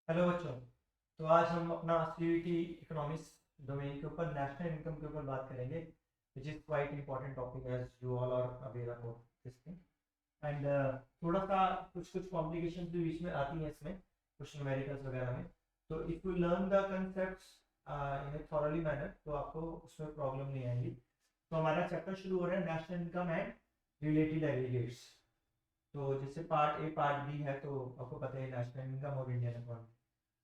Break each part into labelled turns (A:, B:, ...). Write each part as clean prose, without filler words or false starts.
A: Hello बच्चों। तो आज हम अपना सीयूईटी इकोनॉमिक्स डोमेन के ऊपर नेशनल इनकम के ऊपर बात करेंगे, which is quite important topic as you all are aware about this thing. And थोड़ा सा कुछ कुछ कॉम्प्लिकेशंस भी बीच में आती हैं इसमें, कुछ न्यूमेरिकल्स वगैरह में। तो if you learn the concepts in A thoroughly manner तो आपको उसमें प्रॉब्लम नहीं आएगी। तो हमारा चैप्टर शुरू हो रहा है national income and related aggregates. तो जैसे पार्ट ए पार्ट बी है, तो आपको पता है नेशनल इनकम और इंडियन इकोनॉमी।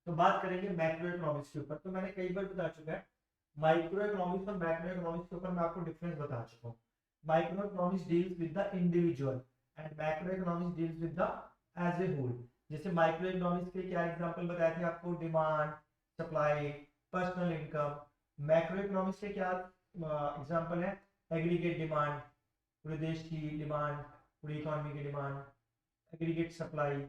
A: तो बात करेंगे मैक्रो इकोनॉमिक्स के ऊपर। तो मैंने कई बार बता चुका है माइक्रो इकोनॉमिक्स और मैक्रो इकोनॉमिक्स के ऊपर मैं आपको डिफरेंस बता चुका हूँ। Micro economics deals with the individual and macro economics deals with the as a whole. जैसे माइक्रो इकोनॉमिक्स के क्या एग्जांपल बताए थे आपको, demand, supply, personal income. Macro economics के क्या एग्जांपल है, एग्रीगेट डिमांड, पूरे देश की डिमांड, पूरी इकोनॉमी की डिमांड, एग्रीगेट सप्लाई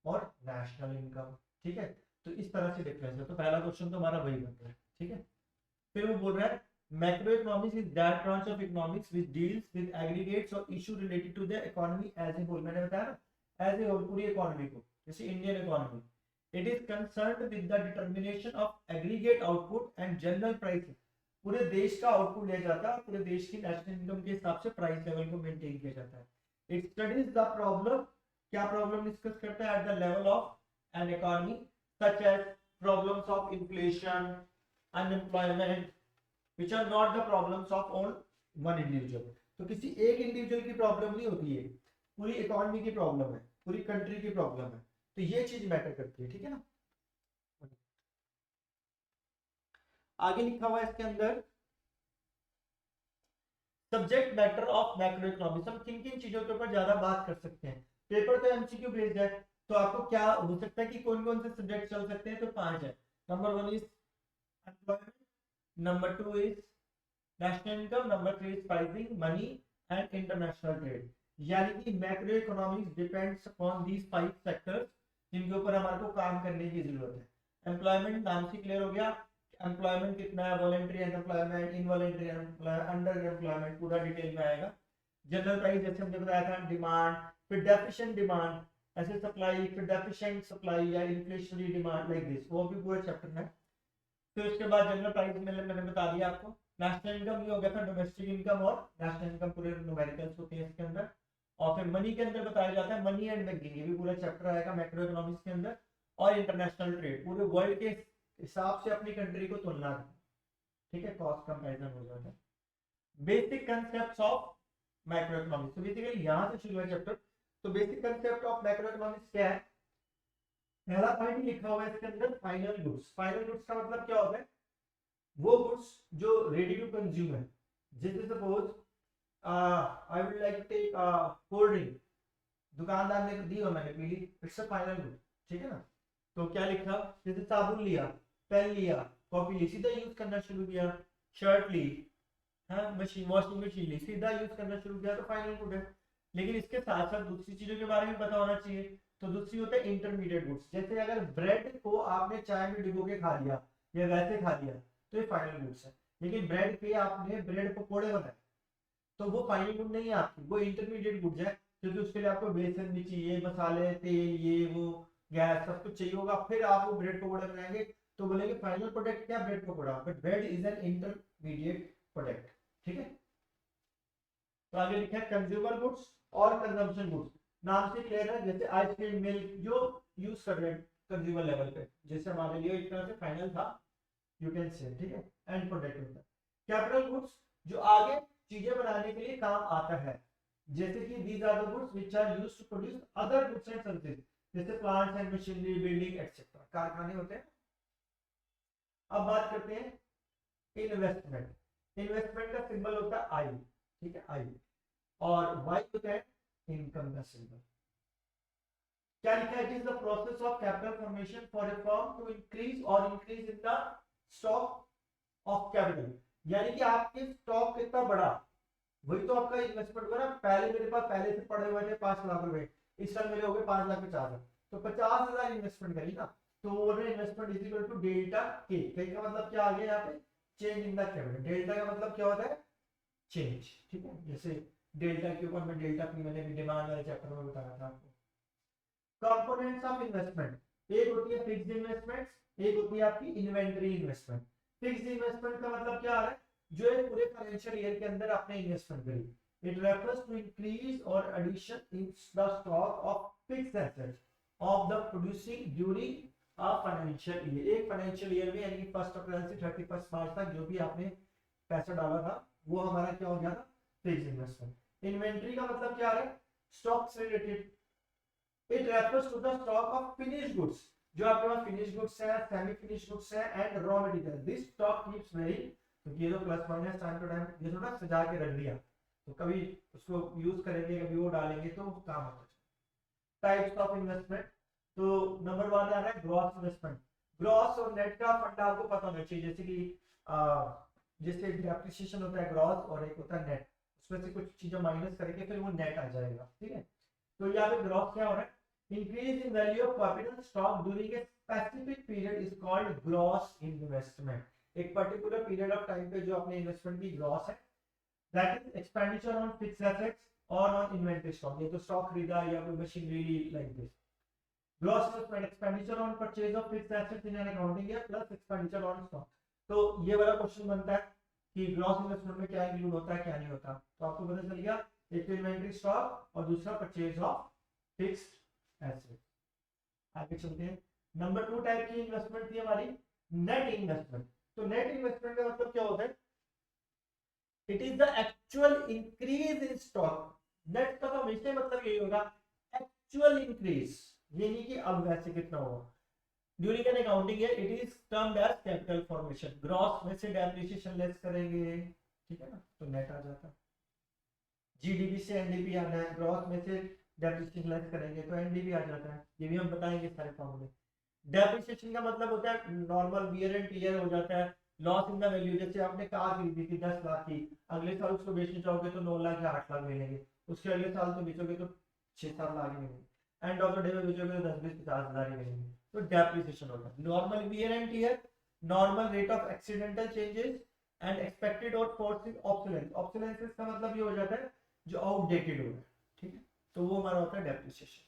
A: और नेशनल इनकम। ठीक है, तो इस तरह से डिफरेंस है। तो पहला क्वेश्चन तो हमारा वही बनता है। ठीक है, फिर वो बोल रहा है macro economics is that branch of economics which deals with aggregates और issue related to the economy as a whole. मैंने बताया ना, एज ए होल पूरी इकोनॉमी को, जैसे Indian economy. It is concerned with the determination of aggregate output and general pricing. पूरे देश का आउटपुट लिया जाता है और पूरे देश की नेशनल इनकम के हिसाब से प्राइस लेवल को मेंटेन किया जाता है। इट स्टडीज द प्रॉब्लम, क्या प्रॉब्लम डिस्कस करता है at the level of an economy, such as problems of inflation, unemployment, which are not the problems of all one individual। तो किसी एक इंडिविजुअल की प्रॉब्लम नहीं होती है, पूरी इकोनॉमी की प्रॉब्लम है, पूरी कंट्री की प्रॉब्लम है। तो ये चीज मैटर करती है। ठीक है ना, आगे लिखा हुआ है इसके अंदर subject matter of macro economics. हम किन किन चीजों के ऊपर ज्यादा बात कर सकते हैं। पेपर तो एमसीक्यू बेस्ड है, तो आपको क्या हो सकता है कि कौन कौन से सब्जेक्ट चल सकते हैं। तो पांच है। Number one is employment, number two is national income, number three is pricing, money and international trade. यानी कि macro economics depends upon these five sectors जिनके ऊपर हमारे को काम करने की जरूरत है। एम्प्लॉयमेंट नाम से क्लियर हो गया, एम्प्लॉयमेंट कितना है, voluntary unemployment, involuntary unemployment, under employment, पूरा डिटेल में आएगा। जनरल प्राइस जैसे हमने बताया था, डिमांड, फिर डेफिशिएंट डिमांड, ऐसे सप्लाई, फिर डेफिशिएंट सप्लाई या इन्फ्लेशनरी डिमांड, लाइक दिस, वो भी पूरे चैप्टर में। फिर उसके बाद जनरल प्राइस मैंने बता दिया आपको। नेशनल इनकम ये हो गया था, डोमेस्टिक इनकम और नेशनल इनकम पूरे न्यूमेरिकल्स होते हैं इसके अंदर। और फिर मनी के अंदर बताया जाता है मनी एंड बैंकिंग, ये भी पूरा चैप्टर आएगा मैक्रो इकोनॉमिक्स के अंदर। और इंटरनेशनल ट्रेड, पूरे वर्ल्ड के हिसाब से अपनी कंट्री को तुलना करना। ठीक है, कॉस्ट कंपैरिजन हो जाता है। Basic concepts of macro economics, तो बेसिकली यहां से शुरू है चैप्टर। तो basic concept of macro economics क्या है, पहला पॉइंट ही लिखा हुआ है इसके अंदर, फाइनल गुड्स। फाइनल गुड्स का मतलब क्या होता है, वो गुड्स जो रेडी टू कंज्यूम है। जैसे suppose I would like take cold drink, दुकानदार ने दी और मैंने पी ली, इट्स अ फाइनल गुड। ठीक है ना, तो क्या लिखा, जैसे साबुन लिया, पेन लिया, कॉफी ली, सीधा यूज करना शुरू किया, शर्ट ली, हाँ, मशीन वॉशिंग मशीन ली, सीधा यूज करना शुरू किया, तो फाइनल गुड है। लेकिन इसके साथ साथ दूसरी चीजों के बारे में पता होना चाहिए। तो दूसरी होता है इंटरमीडिएट गुड्स। जैसे अगर ब्रेड को आपने चाय में डिगो के खा लिया या वैसे खा लिया, तो ये फाइनल गुड्स है। लेकिन ब्रेड के आपने ब्रेड पकोड़े बनाए, तो वो फाइनल गुड नहीं है आपकी, वो इंटरमीडिएट गुड्स है। क्योंकि उसके लिए आपको बेसन भी चाहिए, मसाले, तेल, ये वो, गैस, सब कुछ चाहिए होगा, फिर आप वो ब्रेड पकोड़े बनाएंगे। तो बोलेंगे फाइनल प्रोडक्ट क्या, bread pakora, but bread is an intermediate product. ठीक है, तो आगे लिखा है कंज्यूमर गुड्स और कंजम्पशन गुड्स। नाम से क्लियर है, जैसे आइसक्रीम, मिल्क, जो यूज कर रहे हैं कंज्यूमर लेवल पे, जैसे हमारे लिए एक तरह से फाइनल था, यू कैन से। ठीक है, एंड प्रोडक्ट होता है। कैपिटल गुड्स, जो आगे चीजें बनाने के लिए काम आता है, जैसे कि these are the goods which are used to produce other goods and services, जैसे plants and machinery, building etcetera, कारखाने होते हैं। अब बात करते हैं इन्वेस्टमेंट। इन्वेस्टमेंट का सिंबल होता है आई। ठीक है, आई, और वाई होता है इनकम का सिंबल। क्या लिखा है, it is the process of capital formation for a firm to increase और increase in the stock of capital. यानी कि आपके स्टॉक कितना बड़ा, वही तो आपका इन्वेस्टमेंट हुआ ना। पहले मेरे पास पहले से पड़े हुए थे 5 लाख रुपए, इस साल मेरे हो गए 5,50,000, तो 50,000 इन्वेस्टमेंट करी ना। तो वो investment is equal to delta K. का मतलब क्या आ गया यहाँ पे, change in the capital. Delta का मतलब क्या होता है, चेंज। ठीक है, जैसे डेल्टा के ऊपर में डेल्टा पी मैंने डिमांड वाले चैप्टर में बताया था आपको। कंपोनेंट्स ऑफ इन्वेस्टमेंट, एक होती है फिक्स्ड इन्वेस्टमेंट, एक होती है आपकी इन्वेंटरी इन्वेस्टमेंट। फिक्स्ड इन्वेस्टमेंट का मतलब क्या आ रहा है, जो है पूरे फाइनेंशियल ईयर के अंदर आपने इन्वेस्टमेंट करी। इट रेफर्स टू इंक्रीज और addition in the stock of fixed assets of the producing during a financial year. एक फाइनेंशियल ईयर में यानी 1 अप्रैल से 31 मार्च तक जो भी आपने पैसा डाला था वो हमारा क्या हो गया था, फिक्स्ड इन्वेस्टमेंट। इन्वेंटरी का मतलब क्या है, स्टॉक से related. It refers to the stock of finished goods, जो आपके पास फिनिश्ड गुड्स है, सेमी फिनिश्ड गुड्स है and raw material. This stock keeps varying, क्योंकि ये तो plus minus time to time ये थोड़ा सजा के रख दिया, तो कभी उसको यूज करेंगे कभी वो डालेंगे तो काम होता है। टाइप्स ऑफ इन्वेस्टमेंट, तो नंबर 1 आ रहा है ग्रॉस इन्वेस्टमेंट। ग्रॉस और नेट का फंडा आपको पता होना चाहिए, जैसे कि जैसे डेप्रिसिएशन होता है ग्रॉस और एक होता है नेट, उसमें से कुछ चीजें माइनस करके फिर वो नेट आ जाएगा, ठीक है। तो यहाँ पे ग्रॉस क्या हो रहा है, increase in value of capital stock during a specific period is called gross investment. एक पर्टिकुलर पीरियड ऑफ टाइम पे जो आपने इन्वेस्टमेंट की ग्रॉस है, that is expenditure on fixed assets और ऑन इन्वेंटरी स्टॉक, ये तो स्टॉक खरीदा या कोई machinery like this. Gross investment expenditure on purchase of fixed assets in an accounting year plus expenditure on stock. तो ये वाला क्वेश्चन बनता है कि ग्रॉस इन्वेस्टमेंट में क्या इंक्लूड होता है क्या नहीं होता, तो आपको पता चल गया, एक तो इन्वेंटरी स्टॉक और दूसरा परचेज ऑफ फिक्स्ड एसेट। आगे चलते हैं। नंबर 2 टाइप की इन्वेस्टमेंट थी हमारी नेट इन्वेस्टमेंट। तो नेट इन्वेस्टमेंट का मतलब क्या होता है, it is the actual increase in stock. Net का तो हमेशा मतलब यही होगा, एक्चुअल इंक्रीज, ये नहीं कि अब वैसे कितना होगा। During an accounting year it is termed as capital formation. Gross में से डेप्रिसिएशन लेस करेंगे, ठीक है ना, तो नेट आ जाता है। जीडीपी से एनडीपी आना है, ग्रॉस में से डेप्रिसिएशन लेस करेंगे तो एनडीपी आ जाता है, ये भी हम बताएंगे सारे फॉर्मूले। डेप्रिसिएशन का मतलब होता है नॉर्मल वियर एंड टियर हो जाता है। लॉस इन द वैल्यू, जैसे आपने कार खरीदी थी 10 लाख की, अगले साल उसको बेचना चाहोगे तो 9 लाख या 8 लाख मिलेंगे, उसके अगले साल तो बेचोगे तो 6-7 लाख ही मिलेंगे, एंड ऑफ द डे में बेचोगे तो 10-20-50 हजार ही मिलेंगे। तो डेप्रिसिएशन होता है normal wear and tear, normal rate of accidental changes and expected और फोर्सिंग ऑब्सोलेंस। ऑब्सोलेंस का मतलब ये हो जाता है जो आउटडेटेड हो, ठीक है, तो वो हमारा होता है डेप्रिसिएशन।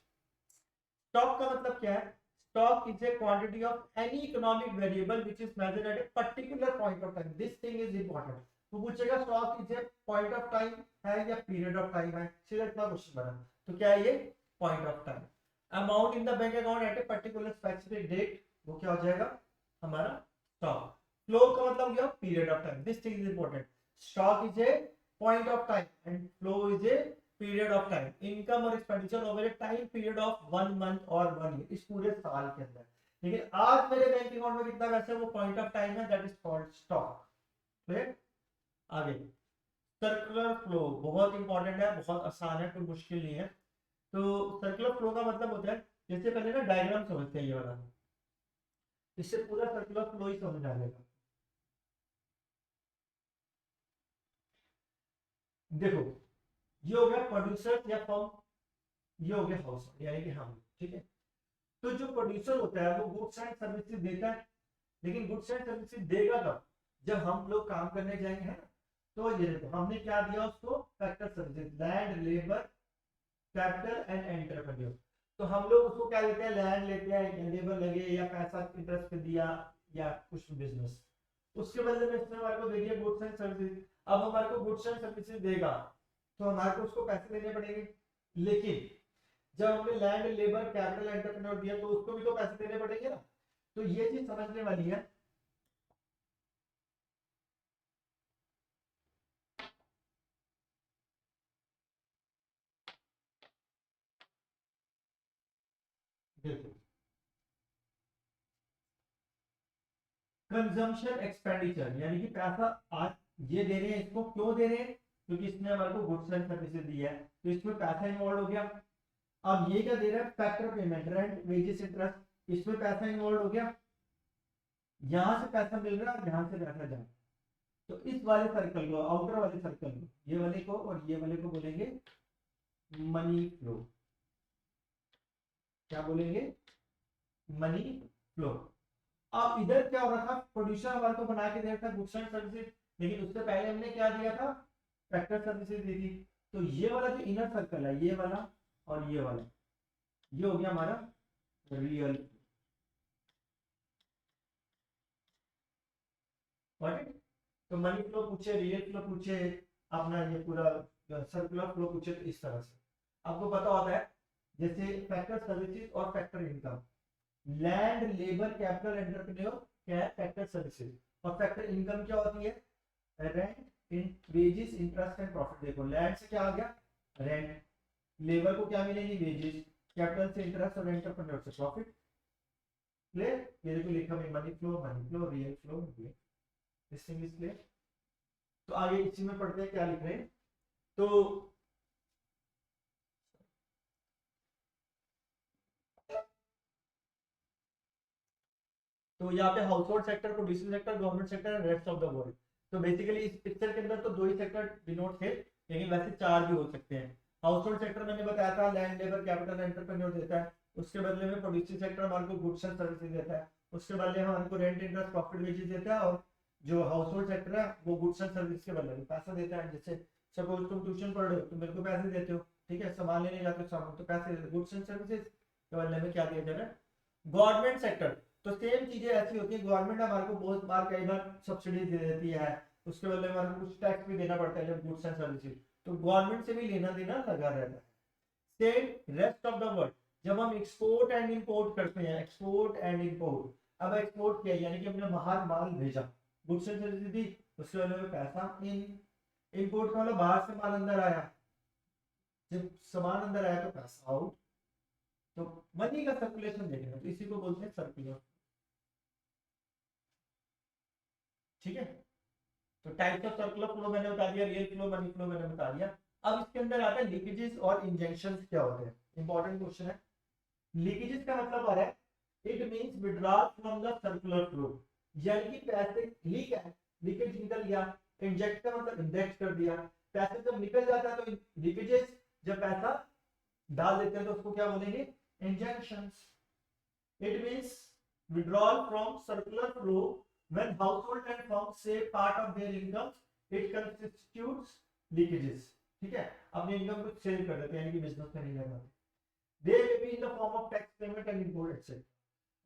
A: स्टॉक का मतलब क्या है, stock is a quantity of any economic variable which is measured at a particular point of time. This thing is important. तो पूछेगा stock is a point of time है या period of time है, सीधा इतना क्वेश्चन बना, तो क्या है ये point of time। amount in the bank account at a particular specific date, वो क्या हो जाएगा हमारा stock। flow का मतलब क्या, period of time। This thing is important. stock is a point of time and flow is a period of time. Income और expenditure over a time period of 1 month और 1 ईयर, इस पूरे साल के अंदर। लेकिन आज मेरे बैंक अकाउंट में कितना पैसा है वो पॉइंट ऑफ टाइम है, that is called stock. Clear. आगे सर्कुलर फ्लो बहुत इंपॉर्टेंट है, बहुत आसान है, कोई मुश्किल नहीं है। तो सर्कुलर फ्लो का मतलब होता है, जैसे पहले ना डायग्राम समझते हैं ये वाला, इससे पूरा सर्कुलर फ्लो ही समझ आ जाएगा। देखो ये हो गया प्रोड्यूसर या फर्म, ये हो गया हाउस यानी कि हम, ठीक है। तो जो प्रोड्यूसर होता है वो गुड्स एंड सर्विसेज देता है, लेकिन गुड्स एंड सर्विसेज देगा कब, जब हम लोग काम करने जाएंगे, है ना। तो ये देखो हमने क्या दिया उसको, factor services, land, labour, capital and entrepreneur. तो हम लोग उसको क्या लेते हैं, लैंड लेते हैं, लेबर लगे या पैसा इंटरेस्ट पे दिया या कुछ बिजनेस, उसके बदले में इसने हमारे को दे दिया गुड्स एंड सर्विसेज। अब हमारे को गुड्स एंड सर्विसेज देगा तो हमारे को उसको पैसे देने पड़ेंगे, लेकिन जब हमने लैंड, लेबर, कैपिटल, एंटरप्रेन्योर दिया तो उसको भी तो पैसे देने पड़ेंगे ना। तो ये चीज समझने वाली है। देखो कंजम्पशन एक्सपेंडिचर यानी कि पैसा आज ये दे रहे हैं, इसको क्यों दे रहे हैं, क्योंकि इसने हमारे को गुड्स एंड सर्विसेज दिया है तो इसमें पैसा इन्वॉल्व हो गया। अब ये क्या दे रहा है, factor payment, rent, wages, interest, इसमें पैसा इन्वॉल्व हो गया। यहां से पैसा मिल रहा है, यहां से पैसा जा रहा है। तो इस वाले सर्कल को, आउटर वाले सर्कल को, ये वाले को और ये वाले को बोलेंगे मनी फ्लो। क्या बोलेंगे, मनी फ्लो। अब इधर क्या हो रहा था, प्रोड्यूसर हमारे को बना के दे रहा था गुड्स एंड सर्विसेज, लेकिन उससे पहले हमने क्या दिया था, फैक्टर सर्विसेज दी थी। तो ये वाला जो इनर सर्कल है, ये वाला और ये वाला, ये हो गया हमारा रियल। Got it. तो मनी फ्लो पूछे, रियल फ्लो पूछे, अपना ये पूरा सर्कुलर फ्लो पूछे, तो इस तरह से आपको पता होता है। जैसे फैक्टर सर्विसेज और factor income, land labour capital entrepreneur क्या है, फैक्टर सर्विसेज। और फैक्टर इनकम क्या होती है, rent, in wages, interest and profit. देखो लैंड से क्या आ गया, रेंट, लेबर को क्या मिलेगी, वेजेस, कैपिटल से इंटरेस्ट और एंटरप्रेन्योर से प्रॉफिट। क्लियर। ये देखो लिखा है money flow, real flow, this thing is clear. तो आगे इसी में पढ़ते हैं क्या लिख रहे हैं। तो यहाँ पे house hold sector, producing sector, government sector and rest of the world. तो बेसिकली इस पिक्चर के अंदर तो दो ही सेक्टर डिनोट थे, लेकिन वैसे चार भी हो सकते हैं। हाउस होल्ड सेक्टर मैंने बताया था, लैंड लेबर कैपिटल एंटरप्रेन्योर देता है, उसके बदले में प्रोड्यूसिंग सेक्टर हमारे को गुड्स एंड सर्विसेज देता है, उसके बदले हमारे को रेंट, इंटरेस्ट, प्रॉफिट, वेजेस देता है। और जो हाउस होल्ड सेक्टर है वो गुड्स एंड सर्विस के बदले में पैसा देता है। जैसे सपोज तुम ट्यूशन पढ़ रहे हो तो मेरे को पैसे देते हो, ठीक है, सामान लेने जाते हो सामान, तो पैसे, गुड्स एंड सर्विसेज के बदले में क्या दिया जा रहा है, गवर्नमेंट सेक्टर। तो सेम चीजें ऐसी होती है, गवर्नमेंट हमारे को बहुत बार कई बार सब्सिडी दे देती है, उसके बदले में हमारे को कुछ टैक्स भी देना पड़ता है जब गुड्स एंड सर्विसेज, तो गवर्नमेंट से भी लेना देना लगा रहता है। Same rest of the world, जब हम एक्सपोर्ट एंड इंपोर्ट करते हैं, एक्सपोर्ट एंड इंपोर्ट, अब एक्सपोर्ट किया यानी कि हमने बाहर माल भेजा, गुड्स एंड सर्विसेज दी, उसके बदले में पैसा इन, इंपोर्ट का मतलब बाहर से माल अंदर आया, जब सामान अंदर आया तो पैसा आउट। तो मनी का सर्कुलेशन देखेंगे तो इसी को बोलते हैं सर्कुलर। ठीक है। तो टाइप्स ऑफ सर्कुलर फ्लो मैंने बता दिया, रियल फ्लो, मनी फ्लो मैंने बता दिया। अब इसके अंदर आता है लीकेजेस और इंजेक्शंस क्या होते हैं, इंपॉर्टेंट क्वेश्चन है। लीकेजेस का मतलब आ रहा है it means withdrawal from the circular flow, यानी कि पैसे लीक है, लीकेज निकल गया। इंजेक्ट का मतलब इंजेक्ट कर दिया, पैसे जब निकल जाता है तो लीकेजेस, जब पैसा डाल देते हैं तो उसको क्या बोलेंगे, injections. It means withdrawal from circular flow when household and firms save part of their income, it constitutes leakages. ठीक है, अपनी इनकम को सेव कर देते हैं, यानी कि बिजनेस में नहीं लगाते। They may be in the form of tax payment and import etc.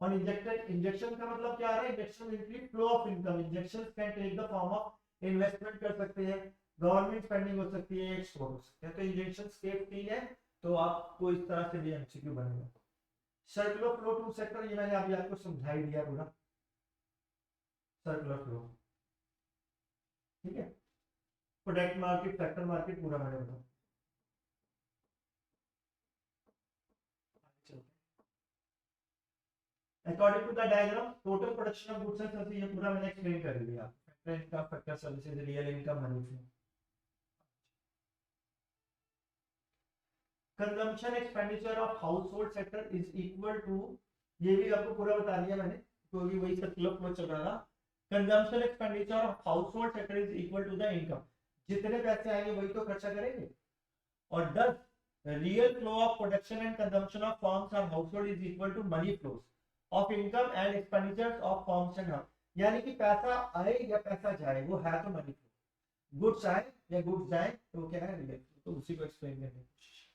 A: और इंजेक्टेड, इंजेक्शन का मतलब क्या आ रहा है, injection increase flow of income, injections can take the form of investment कर सकते हैं, गवर्नमेंट स्पेंडिंग हो सकती है, एक्सपोर्ट हो सकते हैं। तो इंजेक्शंस सेफ्टी है, तो आपको इस तरह से भी एमसीक्यू बनेगा। सर्कुलर फ्लो टू सेक्टर, ये मैंने अभी आपको समझा ही दिया पूरा सर्कुलर फ्लो। ठीक है, प्रोडक्ट मार्केट, फैक्टर मार्केट पूरा मैंने बताया। According to the diagram total production of goods and services, ये पूरा मैंने एक्सप्लेन कर दिया। Factor income, factor services, real income, money flow. Consumption expenditure of household sector is equal to, ये भी आपको पूरा बता दिया मैंने, क्योंकि वही सर्कुलर फ्लो चल रहा था। Consumption expenditure of household sector is equal to the income, जितने पैसे आएंगे वही तो खर्चा करेंगे। और thus real flow of production and consumption of firms और household is equal to money flows of income and expenditures of firms and house, यानी कि पैसा आए या पैसा जाए वो है तो मनी फ्लो, गुड्स आए या गुड्स जाए तो वो क्या है, रियल फ्लो। तो उसी को एक्सप्लेन करने की कोशिश।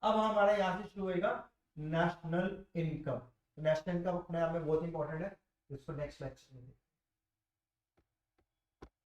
A: अब हमारा यहाँ से शुरू होगा नेशनल इनकम। नेशनल इनकम अपने आप में बहुत इंपॉर्टेंट है, इसको नेक्स्ट लेक्चर में